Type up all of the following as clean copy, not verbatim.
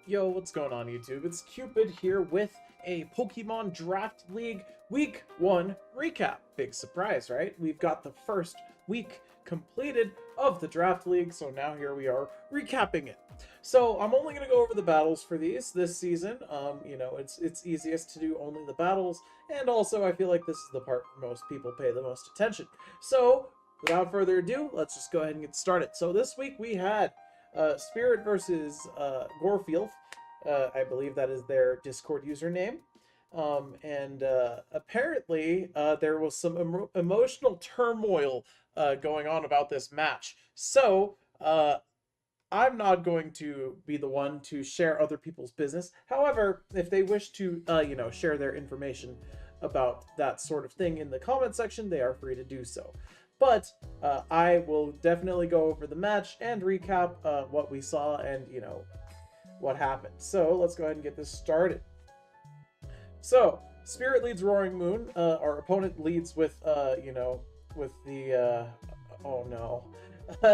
Yo, what's going on YouTube? It's Cupid here with a Pokemon Draft League Week 1 recap. Big surprise, right? We've got the first week completed of the Draft League, so now here we are recapping it. So I'm only going to go over the battles for these this season. It's easiest to do only the battles, and also I feel like this is the part where most people pay the most attention. So without further ado, let's just go ahead and get started. So this week we had Spirit versus Gorfield. I believe that is their Discord username. Apparently, there was some emotional turmoil going on about this match. So, I'm not going to be the one to share other people's business. However, if they wish to, share their information about that sort of thing in the comment section, they are free to do so. But I will definitely go over the match and recap what we saw and, what happened. So let's go ahead and get this started. So, Spirit leads Roaring Moon. Our opponent leads with, with the, oh no.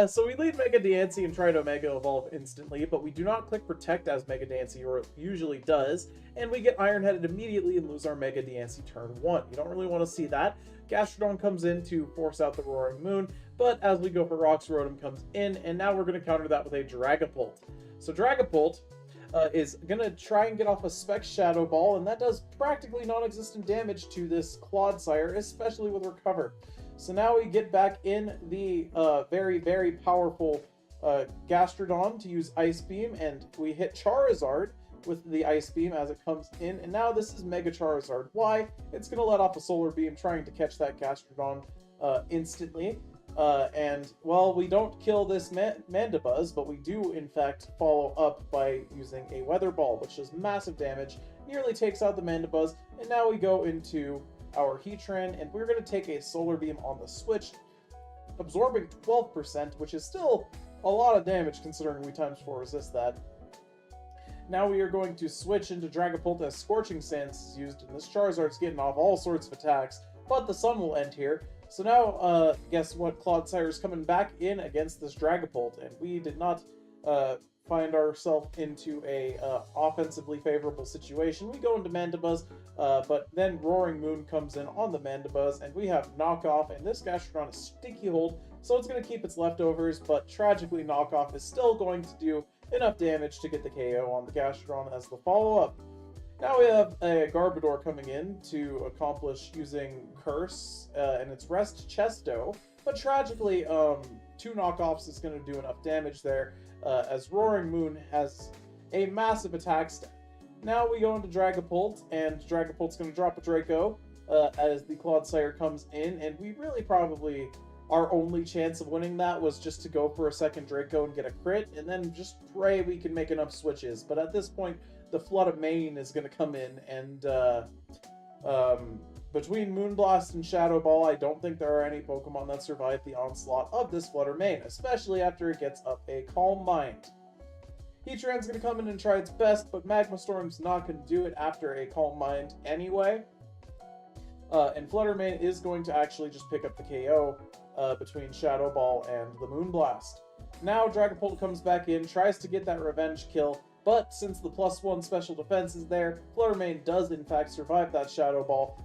So we lead Mega Diancie and try to Mega Evolve instantly, but we do not click Protect as Mega Diancie usually does, and we get Iron Headed immediately and lose our Mega Diancie turn 1. You don't really want to see that. Gastrodon comes in to force out the Roaring Moon, but as we go for Rocks, Rotom comes in, and now we're going to counter that with a Dragapult. So Dragapult is going to try and get off a Spec Shadow Ball, and that does practically non-existent damage to this Clodsire, especially with Recover. So now we get back in the very, very powerful Gastrodon to use Ice Beam, and we hit Charizard with the Ice Beam as it comes in, and now this is Mega Charizard. Why? It's going to let off a Solar Beam trying to catch that Gastrodon instantly. Well, we don't kill this Mandibuzz, but we do, in fact, follow up by using a Weather Ball, which does massive damage, nearly takes out the Mandibuzz, and now we go into our Heatran, and we're going to take a Solar Beam on the switch, absorbing 12%, which is still a lot of damage considering we ×4 resist that. Now we are going to switch into Dragapult as Scorching Sands is used, and this Charizard's getting off all sorts of attacks, but the sun will end here. So now, guess what? Clodsire's coming back in against this Dragapult, and we did not find ourselves into a offensively favorable situation. We go into Mandibuzz, but then Roaring Moon comes in on the Mandibuzz, and we have Knockoff, and this Gastrodon is Sticky Hold, so it's going to keep its leftovers, but tragically Knockoff is still going to do enough damage to get the KO on the Gastrodon as the follow-up. Now we have a Garbodor coming in to accomplish using Curse, and it's Rest Chesto, but tragically, 2 knockoffs is going to do enough damage there, as Roaring Moon has a massive attack stat. Now we go into Dragapult, and Dragapult's going to drop a Draco, as the Clodsire comes in, and we really probably, our only chance of winning that was just to go for a second Draco and get a crit, and then just pray we can make enough switches. But at this point, the Flood of Mane is going to come in, and between Moonblast and Shadow Ball, I don't think there are any Pokemon that survive the onslaught of this Flutter Mane, especially after it gets up a Calm Mind. Heatran's going to come in and try its best, but Magma Storm's not going to do it after a Calm Mind anyway. And Flutter Mane is going to actually just pick up the KO between Shadow Ball and the Moonblast. Now Dragapult comes back in, tries to get that revenge kill, but since the +1 special defense is there, Flutter Mane does in fact survive that Shadow Ball.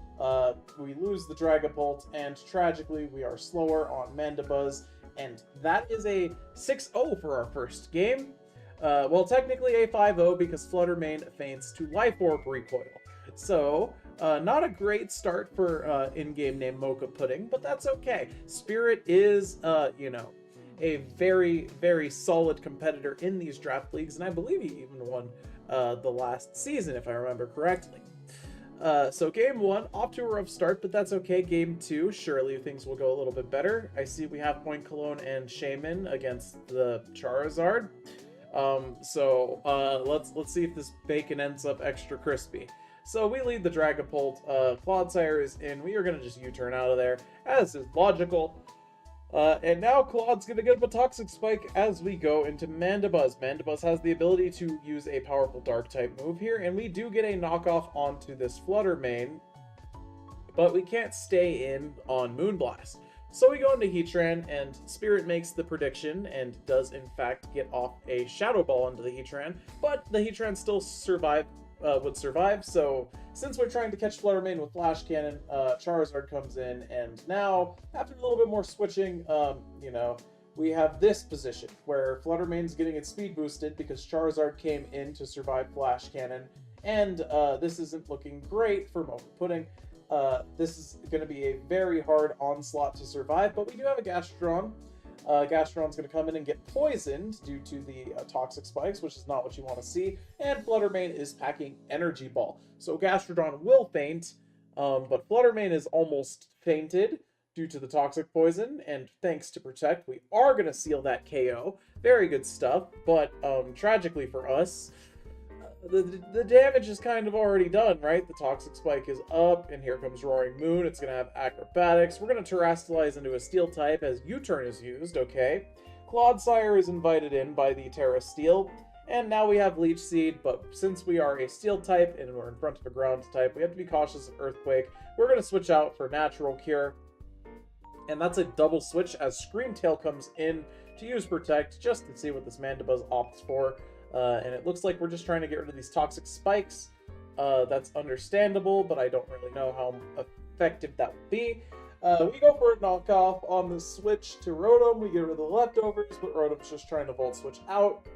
We lose the Dragapult, and tragically we are slower on Mandibuzz, and that is a 6-0 for our first game. Well, technically a 5-0 because Flutter Mane feints to Life Orb Recoil. So, not a great start for in-game name Mocha Pudding, but that's okay. Spirit is, a very, very solid competitor in these draft leagues, and I believe he even won the last season, if I remember correctly. So game 1, off to a rough start, but that's okay. Game 2, surely things will go a little bit better. I see we have Point Cologne and Shaman against the Charizard. Let's see if this bacon ends up extra crispy. So we lead the Dragapult, Clodsire is in, we are going to just U-turn out of there, as is logical. And now Claude's going to get up a Toxic Spike as we go into Mandibuzz. Mandibuzz has the ability to use a powerful Dark-type move here, and we do get a knockoff onto this Flutter Mane, but we can't stay in on Moonblast. So we go into Heatran, and Spirit makes the prediction and does in fact get off a Shadow Ball into the Heatran, but the Heatran still would survive. So since we're trying to catch Flutter Mane with Flash Cannon, Charizard comes in, and now after a little bit more switching, we have this position where Flutter Mane's getting its speed boosted because Charizard came in to survive Flash Cannon, and this isn't looking great for Mocha Pudding. This is going to be a very hard onslaught to survive, but we do have a Gastrodon. Gastrodon's going to come in and get poisoned due to the toxic spikes, which is not what you want to see, and Flutter Mane is packing Energy Ball. So Gastrodon will faint, but Flutter Mane is almost fainted due to the toxic poison, and thanks to Protect, we are going to seal that KO. Very good stuff, but tragically for us, the damage is kind of already done, right? The toxic spike is up, and here comes Roaring Moon. It's going to have acrobatics. We're going to terrestrialize into a steel type as U-turn is used, okay? Clodsire is invited in by the Terra Steel, and now we have Leech Seed, but since we are a steel type and we're in front of a ground type, we have to be cautious of Earthquake. We're going to switch out for Natural Cure, and that's a double switch as Screamtail comes in to use Protect just to see what this Mandibuzz opts for. And it looks like we're just trying to get rid of these toxic spikes. That's understandable, but I don't really know how effective that would be. We go for a knockoff on the switch to Rotom. We get rid of the leftovers, but Rotom's just trying to Volt Switch out.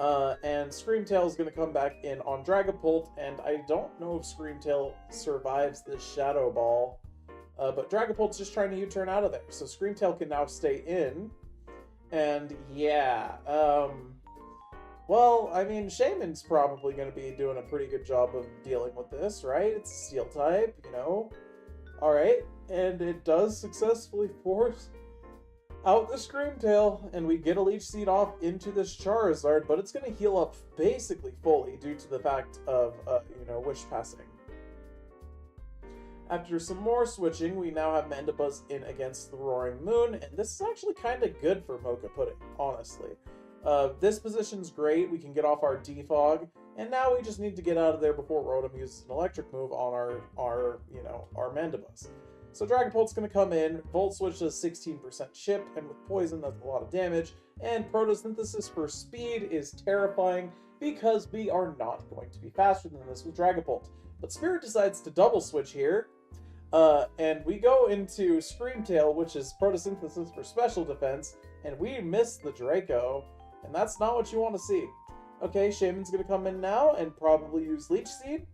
And Screamtail is going to come back in on Dragapult, and I don't know if Screamtail survives this Shadow Ball. But Dragapult's just trying to U-turn out of there. So Screamtail can now stay in. And yeah, well, I mean, Shaman's probably going to be doing a pretty good job of dealing with this, right? It's Steel type, you know? Alright, and it does successfully force out the Screamtail, and we get a Leech Seed off into this Charizard, but it's going to heal up basically fully due to the fact of, Wish Passing. After some more switching, we now have Mandibuzz in against the Roaring Moon, and this is actually kind of good for Mocha Pudding, honestly. This position's great. We can get off our Defog, and now we just need to get out of there before Rotom uses an electric move on our Mandibuzz. So Dragapult's going to come in, Volt Switch does 16% chip, and with Poison, that's a lot of damage, and Photosynthesis for speed is terrifying because we are not going to be faster than this with Dragapult. But Spirit decides to double switch here, and we go into Screamtail, which is Photosynthesis for special defense, and we miss the Draco. And that's not what you want to see. Okay, Shaman's going to come in now and probably use Leech Seed.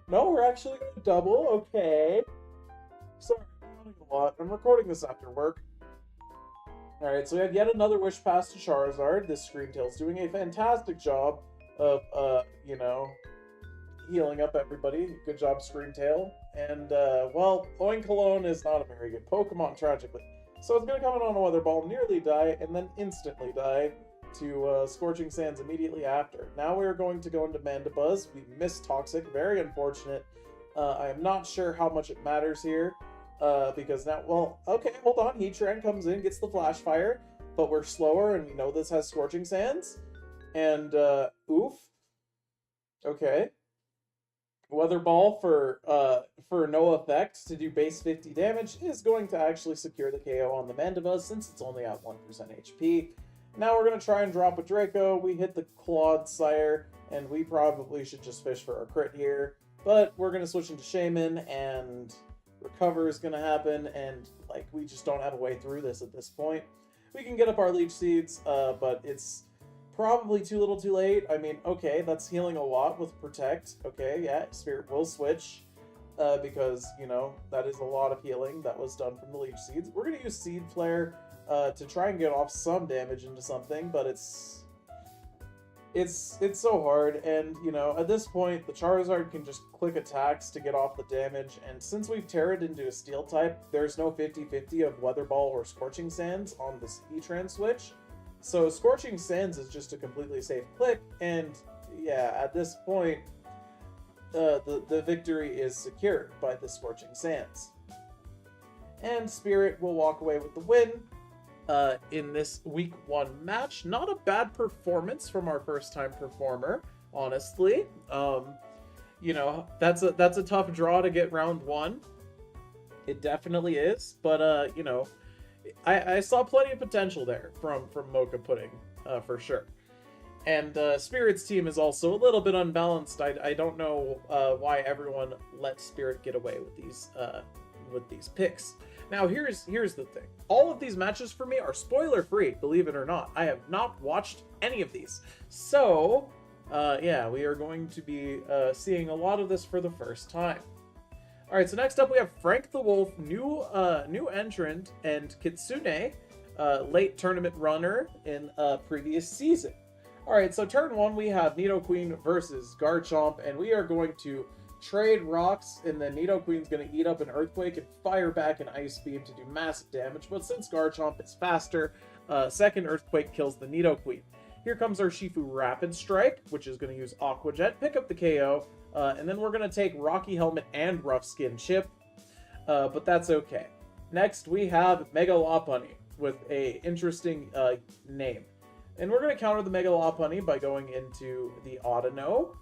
No, we're actually going to double. Okay. Sorry, I'm counting a lot. I'm recording this after work. Alright, so we have yet another Wish Pass to Charizard. This Screamtail's doing a fantastic job of, healing up everybody. Good job, Screamtail. And, Oinkologne is not a very good Pokemon, tragically. So it's going to come in on a Weather Ball, nearly die, and then instantly die to Scorching Sands immediately after. Now we're going to go into Mandibuzz. We missed Toxic, very unfortunate. I am not sure how much it matters here, because now, okay, hold on. Heatran comes in, gets the Flash Fire, but we're slower, and we know this has Scorching Sands. And, oof. Okay. Weather Ball for no effect to do base 50 damage is going to actually secure the KO on the Mandibuzz since it's only at 1% HP. Now we're going to try and drop a Draco. We hit the Clodsire, and we probably should just fish for a crit here. But we're going to switch into Shaman, and Recover is going to happen, and we just don't have a way through this at this point. We can get up our Leech Seeds, but it's probably too little too late. I mean, okay, that's healing a lot with Protect. Okay, yeah, Spirit will switch because, that is a lot of healing that was done from the Leech Seeds. We're going to use Seed Flare to try and get off some damage into something, but it's so hard, and, at this point, the Charizard can just click attacks to get off the damage, and since we've Terra'd into a Steel type, there's no 50-50 of Weather Ball or Scorching Sands on this Heatran switch. So Scorching Sands is just a completely safe click, and yeah, at this point, the victory is secured by the Scorching Sands. And Spirit will walk away with the win in this Week 1 match. Not a bad performance from our first-time performer, honestly. That's a tough draw to get round 1. It definitely is, but you know, I saw plenty of potential there from Mocha Pudding, for sure. And Spirit's team is also a little bit unbalanced. I don't know why everyone let Spirit get away with these picks. Now here's the thing. All of these matches for me are spoiler free, believe it or not. I have not watched any of these, so yeah, we are going to be seeing a lot of this for the first time. All right, so next up we have Frank the Wolf, new entrant, and Kitsune, late tournament runner in previous season. All right, so turn one we have Nidoqueen versus Garchomp, and we are going to trade rocks, and then Nidoqueen's going to eat up an Earthquake and fire back an Ice Beam to do massive damage. But since Garchomp is faster, second Earthquake kills the Nidoqueen. Here comes our Shifu Rapid Strike, which is going to use Aqua Jet, pick up the KO. And then we're going to take Rocky Helmet and Rough Skin Chip, but that's okay. Next, we have Mega Lopunny with a interesting name. And we're going to counter the Mega Lopunny by going into the Audino,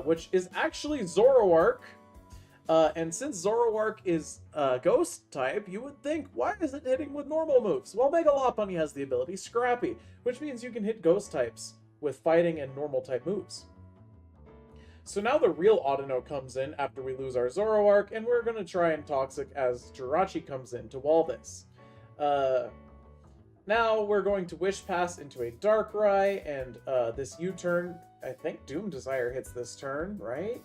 which is actually Zoroark. And since Zoroark is Ghost type, you would think, why is it hitting with normal moves? Well, Mega Lopunny has the ability Scrappy, which means you can hit Ghost types with fighting and normal type moves. So now the real Audino comes in after we lose our Zoroark, and we're going to try and Toxic as Jirachi comes in to wall this. Now we're going to Wish Pass into a Darkrai, and this U-turn, I think Doom Desire hits this turn, right?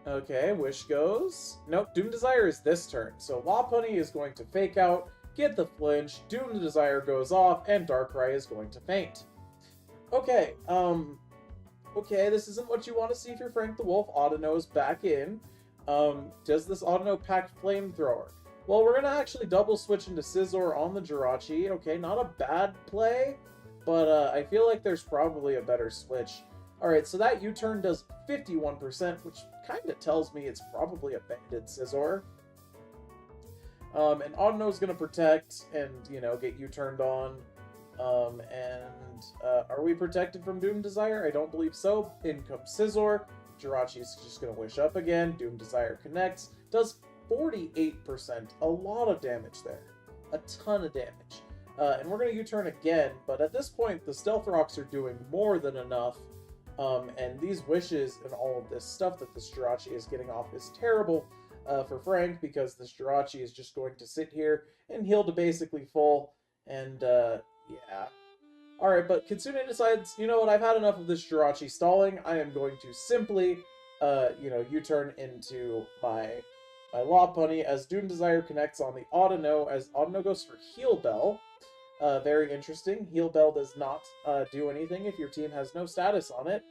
Okay, Wish goes. Nope, Doom Desire is this turn. So Lopunny is going to Fake Out, get the flinch, Doom Desire goes off, and Darkrai is going to faint. Okay, okay, this isn't what you want to see if you're Frank the Wolf. Audino's back in. Does this Audino pack Flamethrower? Well, we're going to actually double switch into Scizor on the Jirachi. Okay, not a bad play, but I feel like there's probably a better switch. Alright, so that U-turn does 51%, which kind of tells me it's probably a banded Scizor. And Audino's going to protect and, you know, get U-turned on. Are we protected from Doom Desire? I don't believe so. In comes Scizor. Jirachi's just going to Wish up again. Doom Desire connects. Does 48%. A lot of damage there. A ton of damage. And we're going to U-turn again, but at this point, the Stealth Rocks are doing more than enough. And these Wishes and all of this stuff that this Jirachi is getting off is terrible for Frank, because this Jirachi is just going to sit here and heal to basically full. And, yeah. Alright, but Kitsune decides, you know what, I've had enough of this Jirachi stalling. I am going to simply, you know, U-turn into my Lopunny as Doom Desire connects on the Audino, as Audino goes for Heal Bell. Very interesting. Heal Bell does not do anything if your team has no status on it.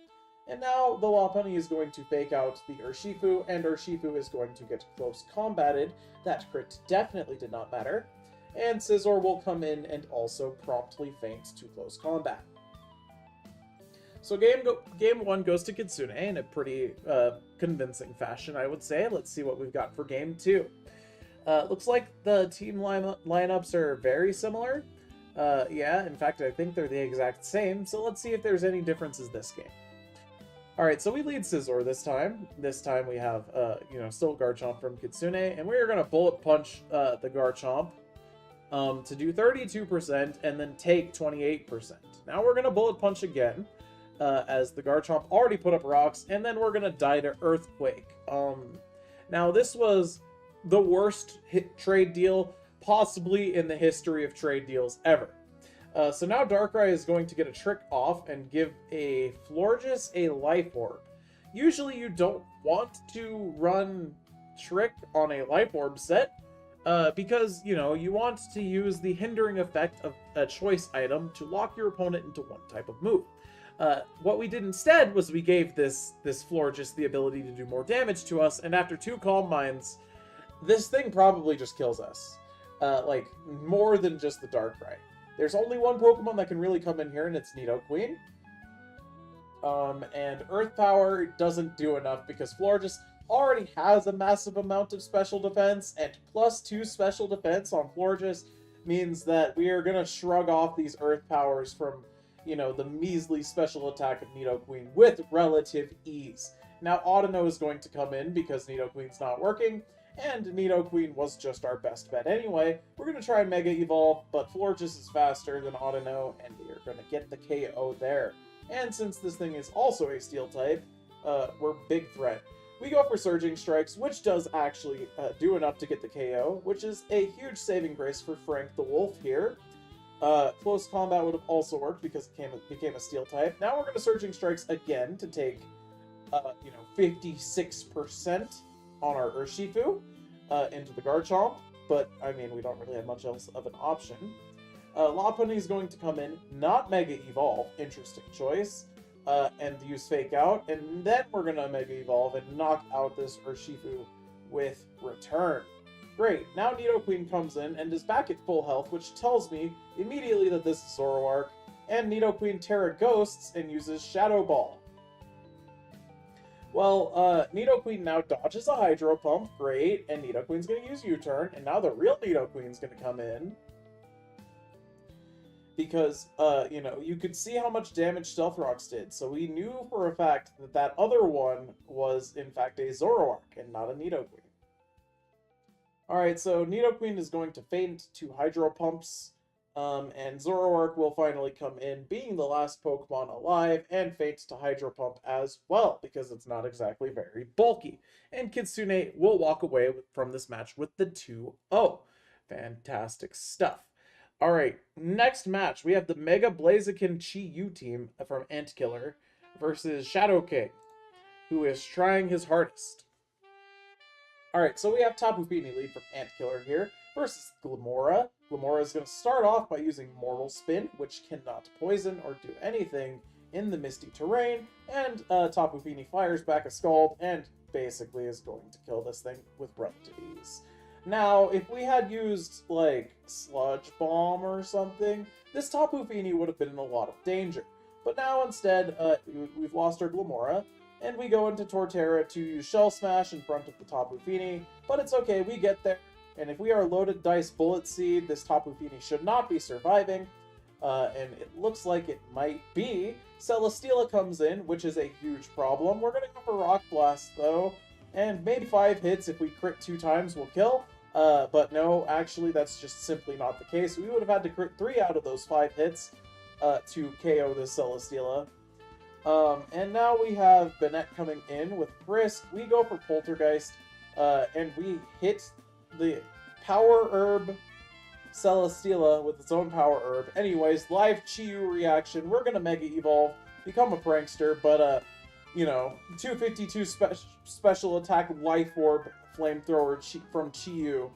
And now the Lopunny is going to Fake Out the Urshifu, and Urshifu is going to get close combated. That crit definitely did not matter. And Scizor will come in and also promptly faint to close combat. So game one goes to Kitsune in a pretty convincing fashion, I would say. Let's see what we've got for game two. Looks like the team lineups are very similar. Yeah, in fact, I think they're the exact same. So let's see if there's any differences this game. Alright, so we lead Scizor this time. This time we have, you know, still Garchomp from Kitsune. And we are going to Bullet Punch the Garchomp to do 32% and then take 28%. Now we're going to Bullet Punch again, as the Garchomp already put up rocks, and then we're going to die to Earthquake. Now this was the worst trade deal possibly in the history of trade deals ever. So now Darkrai is going to get a trick off and give a Florges a Life Orb. Usually you don't want to run Trick on a Life Orb set, because, you know, you want to use the hindering effect of a choice item to lock your opponent into one type of move. What we did instead was we gave this Florges the ability to do more damage to us, and after 2 Calm Minds, this thing probably just kills us. Like, more than just the Darkrai. There's only one Pokemon that can really come in here, and it's Nidoqueen. And Earth Power doesn't do enough because Florges already has a massive amount of special defense, and +2 special defense on Florges means that we are going to shrug off these Earth Powers from, you know, the measly special attack of Nidoqueen with relative ease. Now Audino is going to come in because Nidoqueen's not working, and Nidoqueen was just our best bet anyway. We're going to try and Mega Evolve, but Florges is faster than Audino, and we are going to get the KO there. And since this thing is also a Steel type, we're big threat. We go for Surging Strikes, which does actually do enough to get the KO, which is a huge saving grace for Frank the Wolf here. Close combat would have also worked because it became a Steel type. Now we're going to Surging Strikes again to take, 56% on our Urshifu into the Garchomp, but, I mean, we don't really have much else of an option. Lopunny is going to come in, not Mega Evolve, interesting choice, and use Fake Out, and then we're going to Mega Evolve and knock out this Urshifu with Return. Great, now Nidoqueen comes in and is back at full health, which tells me immediately that this is Zoroark, and Nidoqueen Terra Ghosts and uses Shadow Ball. Well, Nidoqueen now dodges a Hydro Pump, great, and Nidoqueen's going to use U-Turn, and now the real Nidoqueen's going to come in. Because, you could see how much damage Stealth Rocks did, so we knew for a fact that that other one was, in fact, a Zoroark, and not a Nidoqueen. Alright, so Nidoqueen is going to faint to Hydro Pumps, and Zoroark will finally come in, being the last Pokemon alive, and faint to Hydro Pump as well, because it's not exactly very bulky. And Kitsune will walk away from this match with the 2-0. Fantastic stuff. Alright, next match, we have the Mega Blaziken Chi-Yu team from Antkiller versus Shadow King, who is trying his hardest. Alright, so we have Tapu Fini lead from Antkiller here versus Glamora. Glamora is going to start off by using Mortal Spin, which cannot poison or do anything in the misty terrain, and Tapu Fini fires back a Scald and basically is going to kill this thing with relative ease. Now, if we had used, like, Sludge Bomb or something, this Tapu Fini would have been in a lot of danger. But now, instead, we've lost our Glamora, and we go into Torterra to use Shell Smash in front of the Tapu Fini, but it's okay, we get there, and if we are loaded Dice Bullet Seed, this Tapu Fini should not be surviving, and it looks like it might be. Celesteela comes in, which is a huge problem. We're going to go for Rock Blast, though, and maybe 5 hits if we crit 2 times will kill, but no, actually that's just simply not the case. We would have had to crit 3 out of those 5 hits to KO this Celesteela. And now we have Bennett coming in with Frisk. We go for Poltergeist, and we hit the Power Herb Celesteela with its own Power Herb. Anyways, live Chi-Yu reaction. We're gonna Mega Evolve, become a prankster, but 252 special attack Life Orb Flamethrower from Chi-Yu,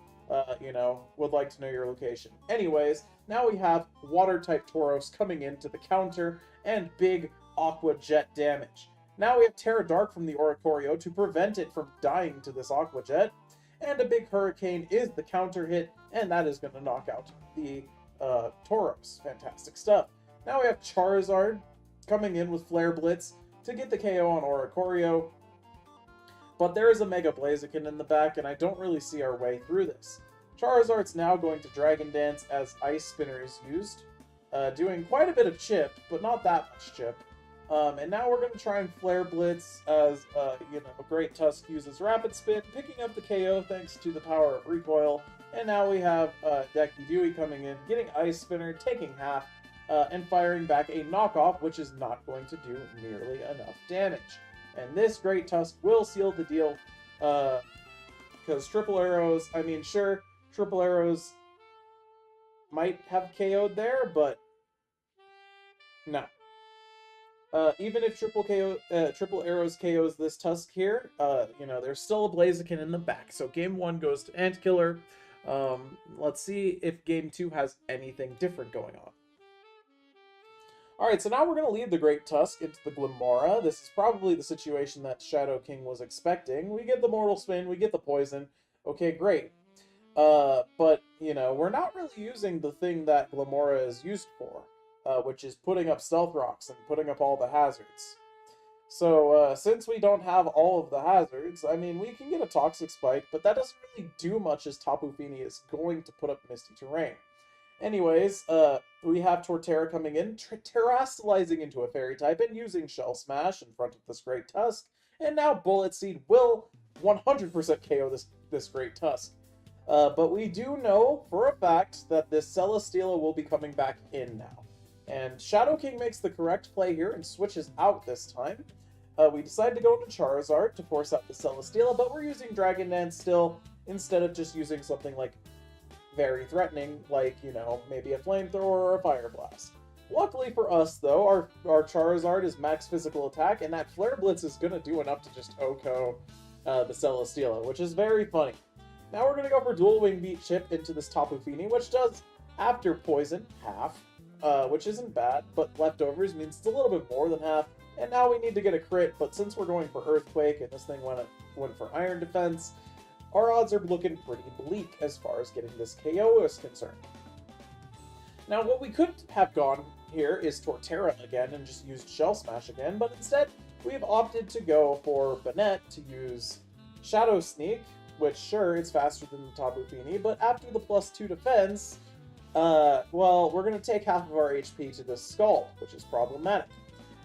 would like to know your location. Anyways, now we have Water-type Tauros coming in to the counter, and big Aqua Jet damage. Now we have Terra Dark from the Oricorio to prevent it from dying to this Aqua Jet, and a big Hurricane is the counter hit, and that is going to knock out the Tauros. Fantastic stuff. Now we have Charizard coming in with Flare Blitz to get the KO on Oricorio, but there is a Mega Blaziken in the back, and I don't really see our way through this. Charizard's now going to Dragon Dance as Ice Spinner is used, doing quite a bit of chip, but not that much chip. And now we're going to try and Flare Blitz as, Great Tusk uses Rapid Spin, picking up the KO thanks to the power of Recoil. And now we have Decky Dewey coming in, getting Ice Spinner, taking half, and firing back a knockoff, which is not going to do nearly enough damage. And this Great Tusk will seal the deal, because Triple Arrows, Triple Arrows might have KO'd there, but no. Even if Triple Arrows KOs this Tusk here, there's still a Blaziken in the back. So Game 1 goes to Antkiller. Let's see if Game 2 has anything different going on. Alright, so now we're going to lead the Great Tusk into the Glamora. This is probably the situation that Shadow King was expecting. We get the Mortal Spin, we get the Poison. Okay, great. But, we're not really using the thing that Glamora is used for, which is putting up Stealth Rocks and putting up all the hazards. So, since we don't have all of the hazards, we can get a Toxic Spike, but that doesn't really do much as Tapu Fini is going to put up Misty Terrain. Anyways, we have Torterra coming in, terastallizing into a Fairy type and using Shell Smash in front of this Great Tusk, and now Bullet Seed will 100% KO this Great Tusk. But we do know for a fact that this Celesteela will be coming back in now. And Shadow King makes the correct play here and switches out this time. We decide to go into Charizard to force out the Celesteela, but we're using Dragon Dance still, instead of just using something like very threatening, like, you know, maybe a Flamethrower or a Fire Blast. Luckily for us, though, our Charizard is max physical attack, and that Flare Blitz is going to do enough to just OHKO the Celesteela, which is very funny. Now we're going to go for Dual Wing Beat Chip into this Tapu Fini, which does, after Poison, half, which isn't bad, but Leftovers means it's a little bit more than half. And now we need to get a crit, but since we're going for Earthquake and this thing went for Iron Defense, our odds are looking pretty bleak as far as getting this KO is concerned. Now what we could have gone here is Torterra again and just used Shell Smash again, but instead we've opted to go for Banette to use Shadow Sneak, which sure, it's faster than the Tapu Fini, but after the +2 defense, well, we're going to take half of our HP to this Scald, which is problematic.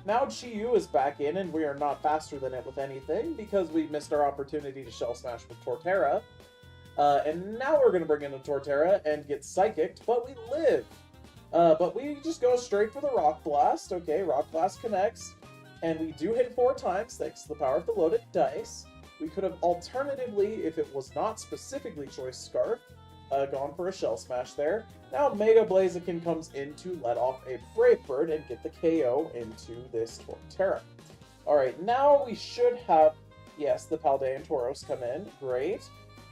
Now Chi-Yu is back in, and we are not faster than it with anything, because we missed our opportunity to Shell Smash with Torterra. And now we're going to bring in a Torterra and get Psychicked, but we live. But we just go straight for the Rock Blast. Okay, Rock Blast connects, and we do hit 4 times, thanks to the power of the loaded dice. We could have alternatively, if it was not specifically Choice Scarf, gone for a Shell Smash there. Now Mega Blaziken comes in to let off a Brave Bird and get the KO into this Torterra. Alright, now we should have, yes, the Paldean Tauros come in. Great.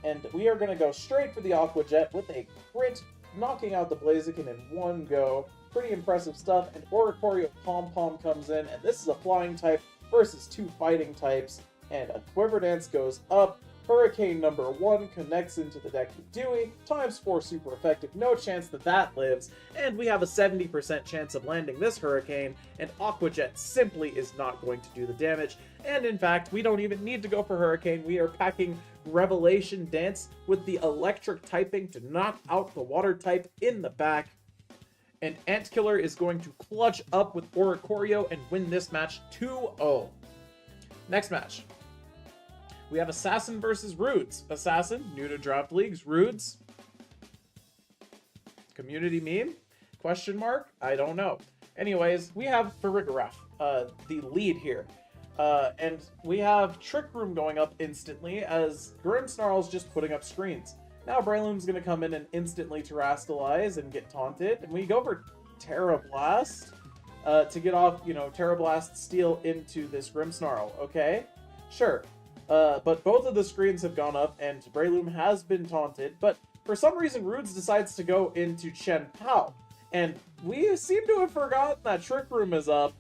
And we are going to go straight for the Aqua Jet with a crit, knocking out the Blaziken in one go. Pretty impressive stuff. And Oricorio Pom Pom comes in, and this is a flying type versus 2 fighting types. And a Quiver Dance goes up. Hurricane number 1 connects into the Deku Dewey, ×4 super effective, no chance that that lives, and we have a 70% chance of landing this Hurricane, and Aqua Jet simply is not going to do the damage, and in fact, we don't even need to go for Hurricane, we are packing Revelation Dance with the electric typing to knock out the water type in the back, and Antkiller is going to clutch up with Oricorio and win this match 2-0. Next match. We have Assassin versus Rudes. Assassin, new to Draft Leagues. Rudes, community meme? Question mark? I don't know. Anyways, we have Farigiraf, the lead here. And we have Trick Room going up instantly as Grimmsnarl's just putting up screens. Now Breloom's going to come in and instantly Terrastalize and get taunted. And we go for Terra Blast to get off, you know, Terra Blast steal into this Grimmsnarl. Okay, sure. But both of the screens have gone up, and Breloom has been taunted, but for some reason Rudes decides to go into Chen Pao. And we seem to have forgotten that Trick Room is up,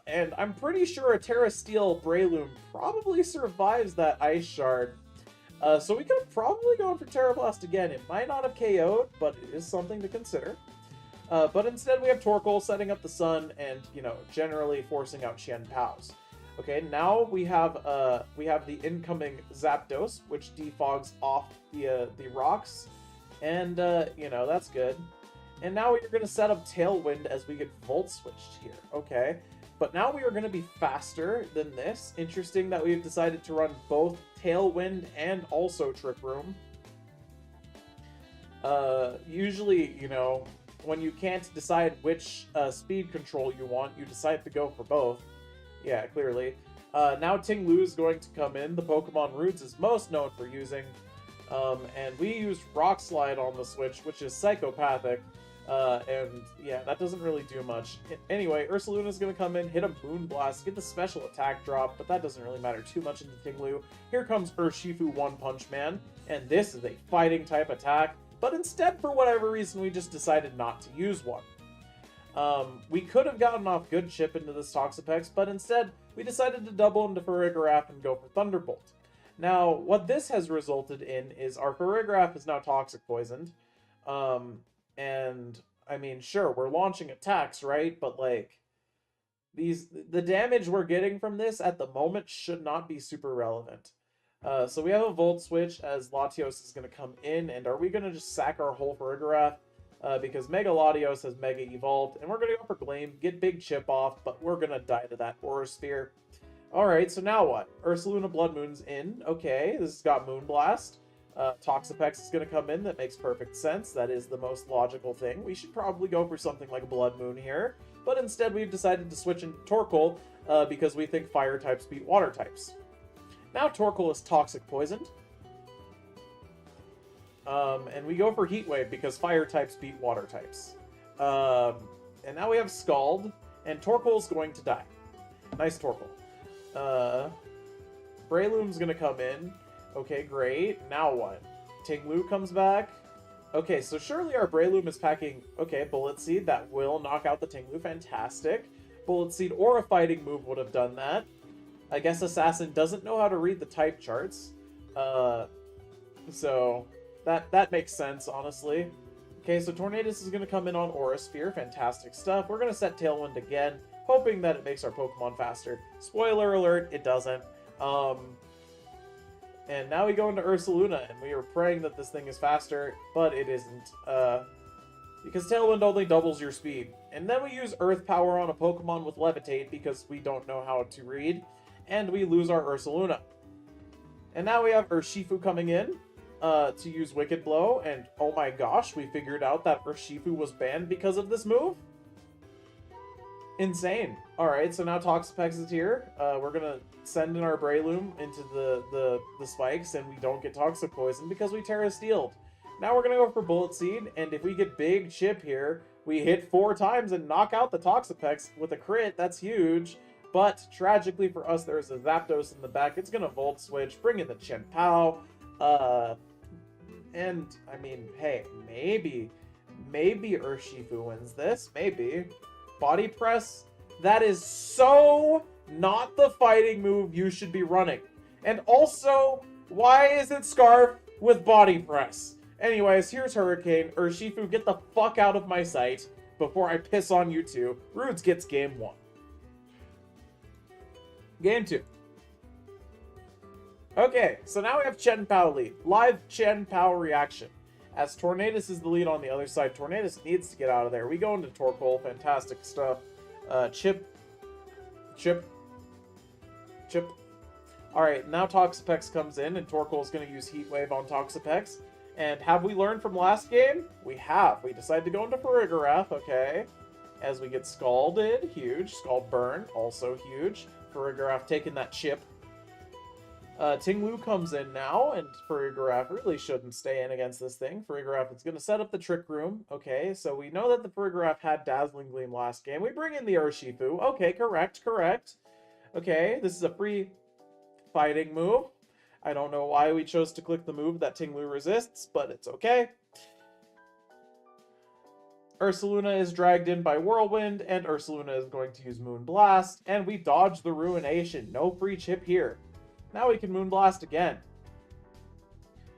and I'm pretty sure a Terra Steel Breloom probably survives that Ice Shard. So we could have probably gone for Terra Blast again. It might not have KO'd, but it is something to consider. But instead we have Torkoal setting up the Sun and, you know, generally forcing out Chen Pao's. Okay, now we have the incoming Zapdos, which defogs off the rocks, and you know, that's good. And now we're going to set up Tailwind as we get Volt switched here. Okay, but now we are going to be faster than this. Interesting that we've decided to run both Tailwind and also Trick Room. Usually, you know, when you can't decide which speed control you want, you decide to go for both. Yeah, clearly. Now Ting Lu is going to come in, the Pokemon Rudes is most known for using. And we used Rock Slide on the Switch, which is psychopathic. And yeah, that doesn't really do much. Anyway, Ursaluna's going to come in, hit a Moon Blast, get the special attack drop, but that doesn't really matter too much into Ting Lu. Here comes Urshifu One Punch Man, and this is a fighting type attack, but instead, for whatever reason, we just decided not to use one. We could have gotten off good chip into this Toxapex, but instead, we decided to double into Farigiraf and go for Thunderbolt. Now, what this has resulted in is our Farigiraf is now Toxic Poisoned. And, I mean, sure, we're launching attacks, right? But, like, the damage we're getting from this at the moment should not be super relevant. So we have a Volt Switch as Latios is going to come in, and are we going to just sack our whole Farigiraf? Because Mega Latios has Mega Evolved, and we're going to go for Gleam, get Big Chip off, but we're going to die to that Aura Sphere. Alright, so now what? Ursaluna Blood Moon's in. Okay, this has got Moonblast. Toxapex is going to come in. That makes perfect sense. That is the most logical thing. We should probably go for something like a Blood Moon here. But instead, we've decided to switch into Torkoal because we think fire types beat water types. Now Torkoal is Toxic Poisoned. And we go for Heat Wave because fire types beat water types. And now we have Scald, and Torkoal's going to die. Nice Torkoal. Breloom's gonna come in. Okay, great. Now what? Tinglu comes back. Okay, so surely our Breloom is packing... Okay, Bullet Seed. That will knock out the Tinglu. Fantastic. Bullet Seed or a fighting move would have done that. I guess Assassin doesn't know how to read the type charts. So that makes sense, honestly. Okay, so Tornadus is going to come in on Aura Sphere. Fantastic stuff. We're going to set Tailwind again, hoping that it makes our Pokemon faster. Spoiler alert, it doesn't. And now we go into Ursaluna, and we are praying that this thing is faster, but it isn't. Because Tailwind only doubles your speed. And then we use Earth Power on a Pokemon with Levitate because we don't know how to read. And we lose our Ursaluna. And now we have Urshifu coming in to use Wicked Blow. And oh my gosh, we figured out that Urshifu was banned because of this move? Insane. Alright, so now Toxapex is here. We're gonna send in our Breloom into the spikes, and we don't get Toxic Poison because we Terra Steeled. Now we're gonna go for Bullet Seed, and if we get Big Chip here, we hit 4 times and knock out the Toxapex with a crit. That's huge. But tragically for us, there's a Zapdos in the back. It's gonna Volt Switch, bring in the Chien-Pao. And I mean, hey, maybe Urshifu wins this. Maybe. Body Press, that is so not the fighting move you should be running. And also, why is it Scarf with Body Press? Anyways, here's Hurricane. Urshifu, get the fuck out of my sight before I piss on you two. Rudes gets game 1. Game 2. Okay, so now we have Chien-Pao lead. Live Chien-Pao reaction. As Tornadus is the lead on the other side, Tornadus needs to get out of there. We go into Torkoal, fantastic stuff. Chip. Alright, now Toxapex comes in, and Torkoal's going to use Heat Wave on Toxapex. And have we learned from last game? We have. We decided to go into Farigiraf, okay. As we get Scalded, huge. Scald Burn, also huge. Farigiraf taking that chip. Tinglu comes in now, and Farigiraf really shouldn't stay in against this thing. Farigiraf is going to set up the Trick Room. Okay, so we know that the Farigiraf had Dazzling Gleam last game. We bring in the Urshifu. Okay, correct. Okay, this is a free fighting move. I don't know why we chose to click the move that Tinglu resists, but it's okay. Ursaluna is dragged in by Whirlwind, and Ursaluna is going to use Moonblast, and we dodge the Ruination. No free chip here. Now we can Moonblast again.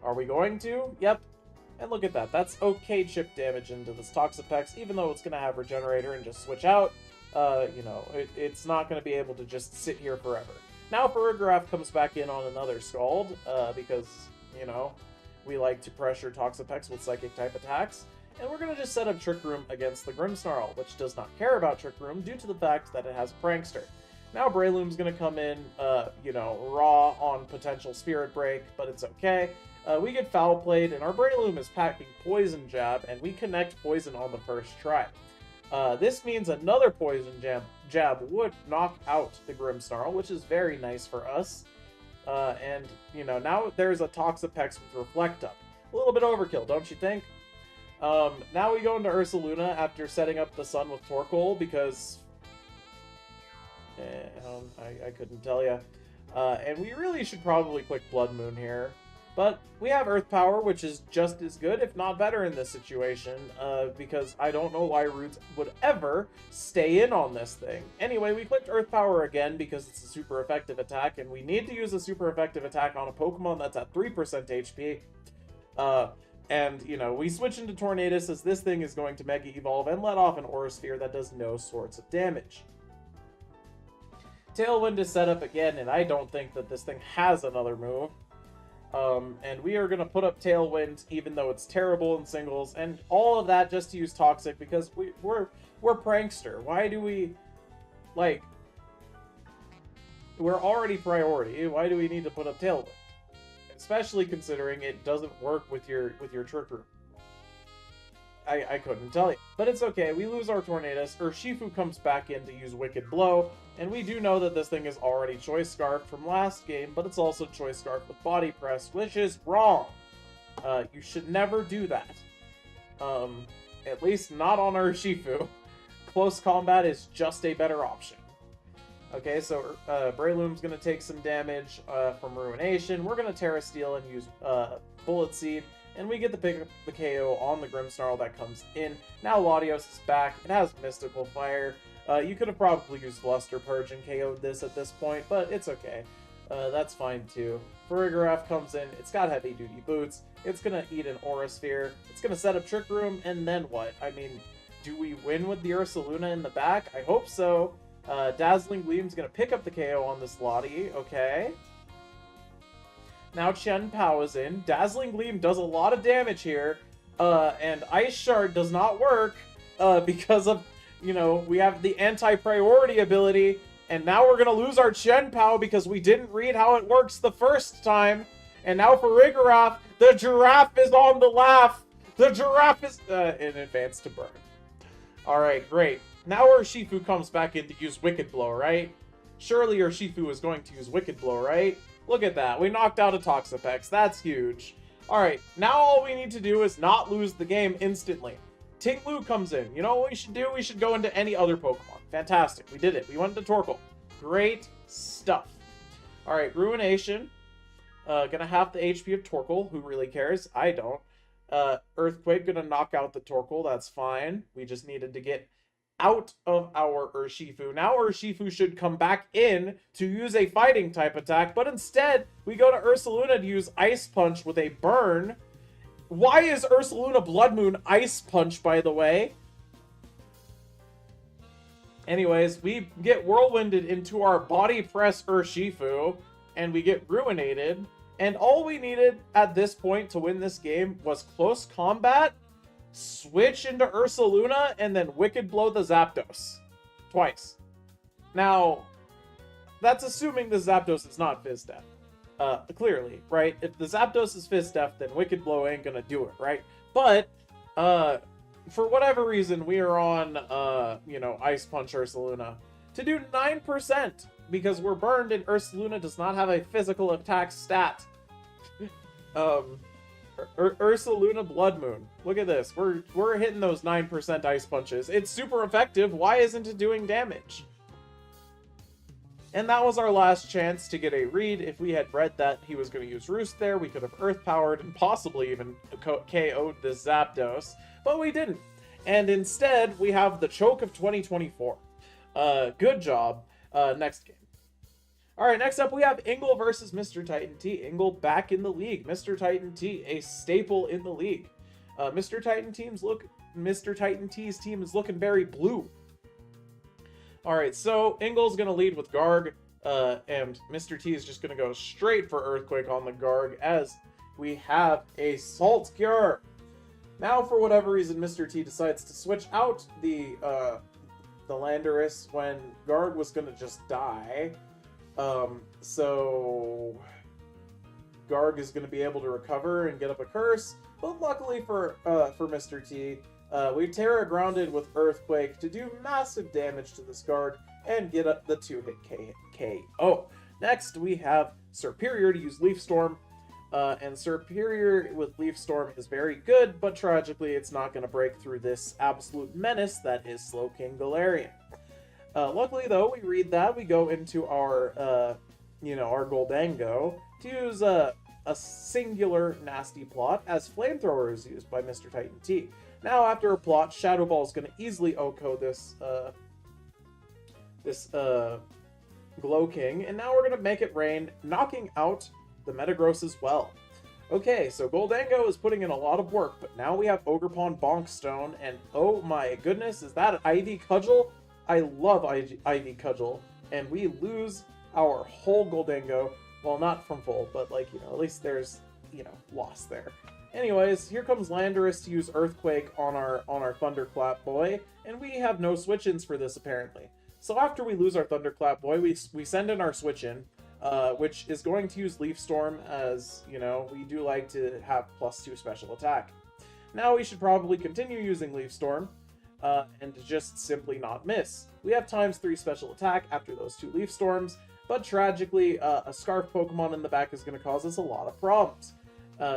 Are we going to? Yep. And look at that. That's okay chip damage into this Toxapex, even though it's going to have Regenerator and just switch out. You know, it's not going to be able to just sit here forever. Now Farigiraf comes back in on another Scald, because, you know, we like to pressure Toxapex with Psychic-type attacks. And we're going to just set up Trick Room against the Grimmsnarl, which does not care about Trick Room due to the fact that it has Prankster. Now Breloom's going to come in, you know, raw on potential Spirit Break, but it's okay. We get Foul Played, and our Breloom is packing Poison Jab, and we connect Poison on the first try. This means another Poison Jab would knock out the Grimmsnarl, which is very nice for us. And, you know, now there's a Toxapex with Reflect Up. A little bit overkill, don't you think? Now we go into Ursaluna after setting up the Sun with Torkoal, because... I couldn't tell you. And we really should probably click Blood Moon here. But we have Earth Power, which is just as good, if not better in this situation, because I don't know why Roots would ever stay in on this thing. Anyway, we clicked Earth Power again because it's a super effective attack, and we need to use a super effective attack on a Pokemon that's at 3% HP. And, you know, we switch into Tornadus as this thing is going to Mega Evolve and let off an Aura Sphere that does no sorts of damage. Tailwind is set up again, and I don't think that this thing has another move. And we are going to put up Tailwind, even though it's terrible in singles, and all of that just to use Toxic, because we're Prankster. Why do we, like... We're already priority. Why do we need to put up Tailwind? Especially considering it doesn't work with your Trick Room. I couldn't tell you. But it's okay. We lose our Tornadus. Urshifu comes back in to use Wicked Blow. And we do know that this thing is already Choice Scarf from last game, but it's also Choice Scarf with Body Press, which is wrong. You should never do that. At least not on Urshifu. Close combat is just a better option. Okay, so Breloom's going to take some damage from Ruination. We're going to Terra Steel and use Bullet Seed. And we get to pick up the KO on the Grimmsnarl that comes in. Now Latios is back. It has Mystical Fire. You could have probably used Luster Purge and KO'd this at this point, but it's okay. That's fine too. Farigiraf comes in. It's got Heavy Duty Boots. It's going to eat an Aura Sphere. It's going to set up Trick Room, and then what? I mean, do we win with the Ursaluna in the back? I hope so. Dazzling Gleam's going to pick up the KO on this Lottie. Okay. Now Chen Pao is in. Dazzling Gleam does a lot of damage here. And Ice Shard does not work because of, you know, we have the anti-priority ability. And now we're going to lose our Chen Pao because we didn't read how it works the first time. And now for Farigiraf, the giraffe is on the laugh. The giraffe is in advance to burn. Alright, great. Now Urshifu comes back in to use Wicked Blow, right? Surely Urshifu is going to use Wicked Blow, right? Look at that. We knocked out a Toxapex. That's huge. Alright, now all we need to do is not lose the game instantly. Tinglu comes in. You know what we should do? We should go into any other Pokemon. Fantastic. We did it. We went to Torkoal. Great stuff. Alright, Ruination. Gonna have the HP of Torkoal. Who really cares? I don't. Earthquake gonna knock out the Torkoal. That's fine. We just needed to get out of our Urshifu. Now Urshifu should come back in to use a fighting type attack, but instead we go to Ursaluna to use Ice Punch with a burn. Why is Ursaluna Blood Moon Ice Punch, by the way? Anyways, we get Whirlwinded into our Body Press Urshifu, and we get Ruinated, and all we needed at this point to win this game was close combat, switch into Ursaluna, and then Wicked Blow the Zapdos. Twice. Now, that's assuming the Zapdos is not Fizz Death. Clearly, right? If the Zapdos is Fizz Death, then Wicked Blow ain't gonna do it, right? But, for whatever reason, we are on, you know, Ice Punch Ursaluna to do 9%, because we're burned and Ursaluna does not have a physical attack stat. Ursaluna Blood Moon. Look at this. We're hitting those 9% Ice Punches. It's super effective. Why isn't it doing damage? And that was our last chance to get a read. If we had read that he was going to use Roost there, we could have Earth Powered and possibly even KO'd the Zapdos. But we didn't. And instead, we have the Choke of 2024. Good job. Next game. Alright, next up we have Ingle versus Mr. Titan T. Ingle back in the league. Mr. Titan T, a staple in the league. Mr. Titan T's team is looking very blue. Alright, so Ingle's going to lead with Garg, and Mr. T is just going to go straight for Earthquake on the Garg, as we have a Salt Cure. Now, for whatever reason, Mr. T decides to switch out the Landorus when Garg was going to just die. So Garg is going to be able to recover and get up a curse, but luckily for Mr. T, we Terra Grounded with Earthquake to do massive damage to this Garg and get up the 2-hit KO. Next, we have Serperior to use Leaf Storm, and Serperior with Leaf Storm is very good, but tragically it's not going to break through this absolute menace that is Slowking Galarian. Luckily, though, we read that. We go into our, our Goldango to use a singular nasty plot as Flamethrower is used by Mr. Titan T. Now, after a plot, Shadow Ball is going to easily OHKO this Glow King, and now we're going to make it rain, knocking out the Metagross as well. Okay, so Goldango is putting in a lot of work, but now we have Ogerpon Bonkstone, and oh my goodness, is that an Ivy Cudgel? I love Ivy Cudgel, and we lose our whole Goldango. Well, not from full, but like, at least there's, loss there. Anyways, here comes Landorus to use Earthquake on our Thunderclap boy, and we have no switch-ins for this apparently. So after we lose our Thunderclap boy, we send in our Switch in, which is going to use Leaf Storm, as, you know, we do like to have +2 special attack. Now we should probably continue using Leaf Storm, and just simply not miss. We have ×3 special attack after those 2 Leaf Storms, but tragically, a Scarf Pokemon in the back is going to cause us a lot of problems.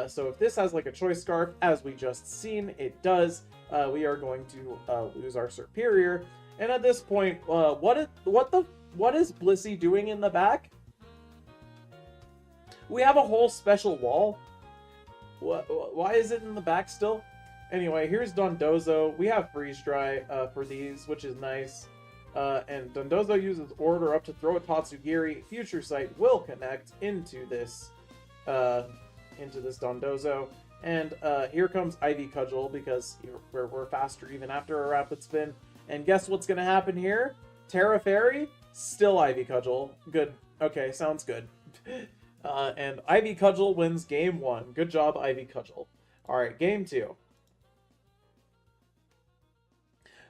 So if this has like a Choice Scarf, as we just seen, it does, we are going to lose our Superior. And at this point, what is Blissey doing in the back? We have a whole special wall. Why is it in the back still? Anyway, here's Dondozo. We have Freeze Dry for these, which is nice. And Dondozo uses Order Up to throw a Tatsugiri. Future Sight will connect into this Dondozo. And here comes Ivy Cudgel, because we're faster even after a Rapid Spin. And guess what's going to happen here? Terra Fairy, still Ivy Cudgel. Good. Okay, sounds good. And Ivy Cudgel wins game 1. Good job, Ivy Cudgel. Alright, game 2.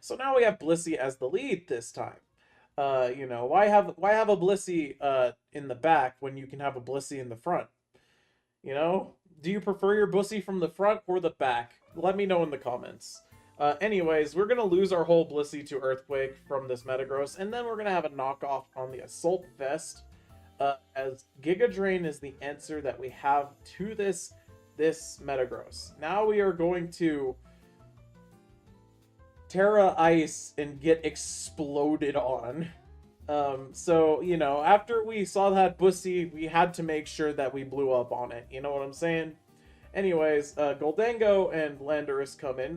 So now we have Blissey as the lead this time. You know, why have a Blissey in the back when you can have a Blissey in the front? You know? Do you prefer your Blissey from the front or the back? Let me know in the comments. Anyways, we're going to lose our whole Blissey to Earthquake from this Metagross, and then we're going to have a knockoff on the Assault Vest, as Giga Drain is the answer that we have to this Metagross. Now we are going to Terra Ice and get exploded on. So, you know, after we saw that Blissey, we had to make sure that we blew up on it. You know what I'm saying? Anyways, Goldango and Landorus come in.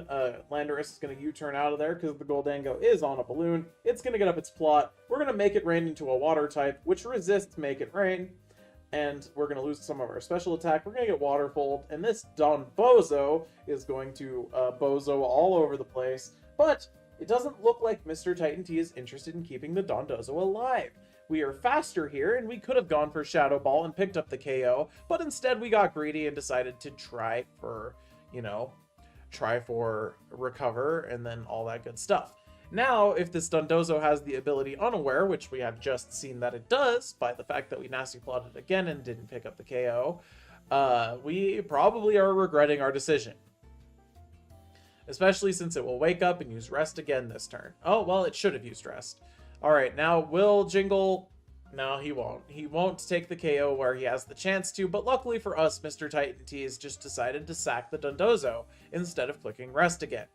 Landorus is going to U-turn out of there because the Goldango is on a balloon. It's going to get up its plot. We're going to Make It Rain into a water type, which resists Make It Rain. And we're going to lose some of our special attack. We're going to get Waterfold. And this Don Bozo is going to Bozo all over the place. But it doesn't look like Mr. Titan T is interested in keeping the Dondozo alive. We are faster here, and we could have gone for Shadow Ball and picked up the KO, but instead we got greedy and decided to try for, you know, Recover and then all that good stuff. Now, if this Dondozo has the ability Unaware, which we have just seen that it does, by the fact that we Nasty Plotted again and didn't pick up the KO, we probably are regretting our decision. Especially since it will wake up and use Rest again this turn. Oh, well, it should have used Rest. Alright, now will Jingle... No, he won't. He won't take the KO where he has the chance to, but luckily for us, Mr. Titan T has just decided to sack the Dondozo instead of clicking Rest again.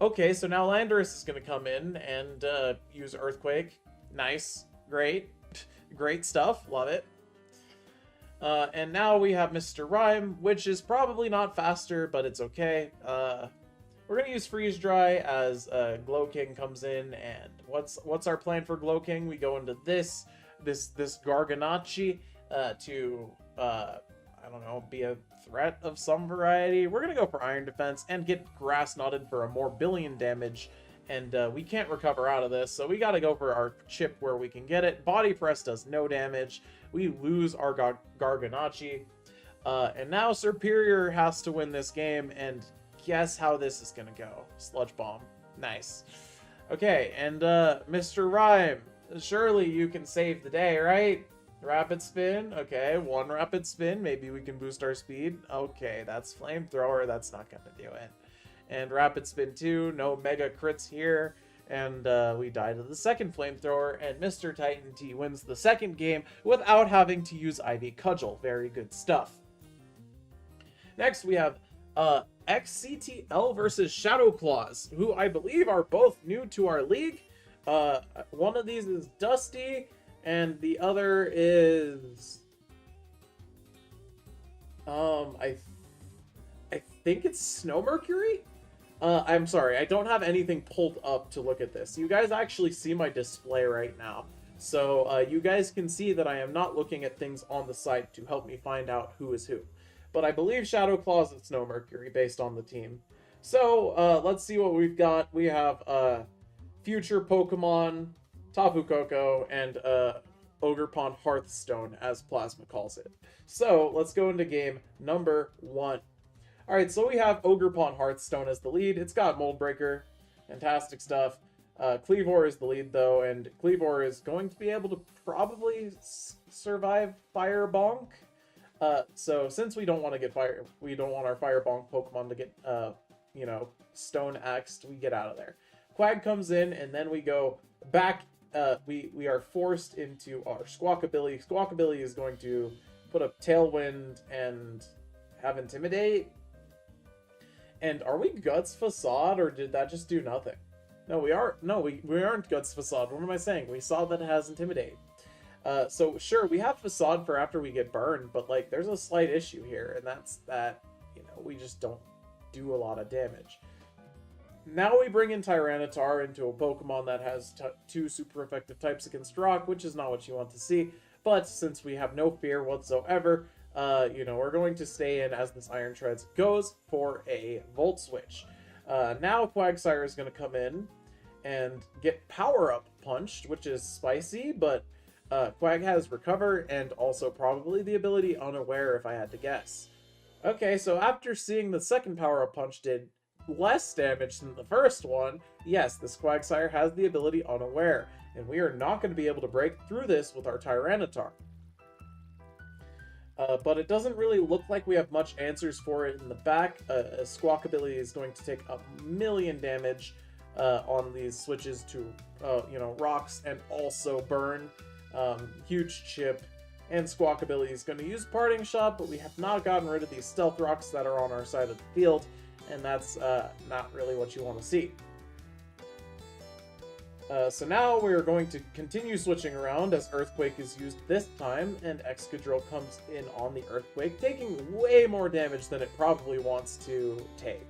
Okay, so now Landorus is going to come in and use Earthquake. Nice. Great. Great stuff. Love it. And now we have Mr. Rhyme, which is probably not faster, but it's okay. We're going to use Freeze Dry as Glow King comes in, and what's our plan for Glow King? We go into this Garganacci to, I don't know, be a threat of some variety. We're going to go for Iron Defense and get Grass Knotted for a more billion damage, and we can't recover out of this, so we got to go for our chip where we can get it. Body Press does no damage. We lose our Garganacci, and now Superior has to win this game, and guess how this is gonna go. Sludge Bomb. Nice. Okay, and Mr. Rhyme, surely you can save the day, right? Rapid Spin. Okay, 1 Rapid Spin. Maybe we can boost our speed. Okay, that's Flamethrower. That's not gonna do it. And Rapid Spin 2. No Mega Crits here. And we die to the second Flamethrower, and Mr. Titan T wins the second game without having to use Ivy Cudgel. Very good stuff. Next, we have XCTL versus Shadow Claws, who I believe are both new to our league. One of these is Dusty, and the other is... I think it's Snow Mercury? I'm sorry, I don't have anything pulled up to look at this. You guys actually see my display right now. So you guys can see that I am not looking at things on the site to help me find out who is who. But I believe Shadow Claws and Snow Mercury based on the team. So let's see what we've got. We have Future Pokemon, Tapu Koko, and Ogerpon Hearthstone, as Plasma calls it. So let's go into game number 1. Alright, so we have Ogerpon Hearthstone as the lead. It's got Mold Breaker. Fantastic stuff. Cleavor is the lead though, and Cleavor is going to be able to probably survive Fire Bonk. So since we don't want to get fire, we don't want our Fire Bonk Pokemon to get, Stone Axed, we get out of there. Quag comes in, and then we go back. We are forced into our Squawkabilly. Squawkabilly is going to put up Tailwind and have Intimidate. And are we Guts Facade, or did that just do nothing? No, we are. No, we aren't Guts Facade. What am I saying? We saw that it has Intimidate. So sure, we have Facade for after we get burned, but like, there's a slight issue here, and that's that, we just don't do a lot of damage. Now we bring in Tyranitar into a Pokemon that has two super effective types against Rock, which is not what you want to see. But since we have no fear whatsoever, we're going to stay in as this Iron Treads goes for a Volt Switch. Now Quagsire is going to come in and get Power Up punched, which is spicy, but Quag has Recover and also probably the ability Unaware, if I had to guess. Okay, so after seeing the second Power Up punch did less damage than the first one, yes, this Quagsire has the ability Unaware, and we are not going to be able to break through this with our Tyranitar. But it doesn't really look like we have much answers for it in the back. Squawkabilly is going to take a million damage on these switches to, Rocks and also Burn. Huge chip. And Squawkabilly is going to use Parting Shot, but we have not gotten rid of these Stealth Rocks that are on our side of the field, and that's not really what you want to see. So now we're going to continue switching around as Earthquake is used this time, and Excadrill comes in on the Earthquake, taking way more damage than it probably wants to take.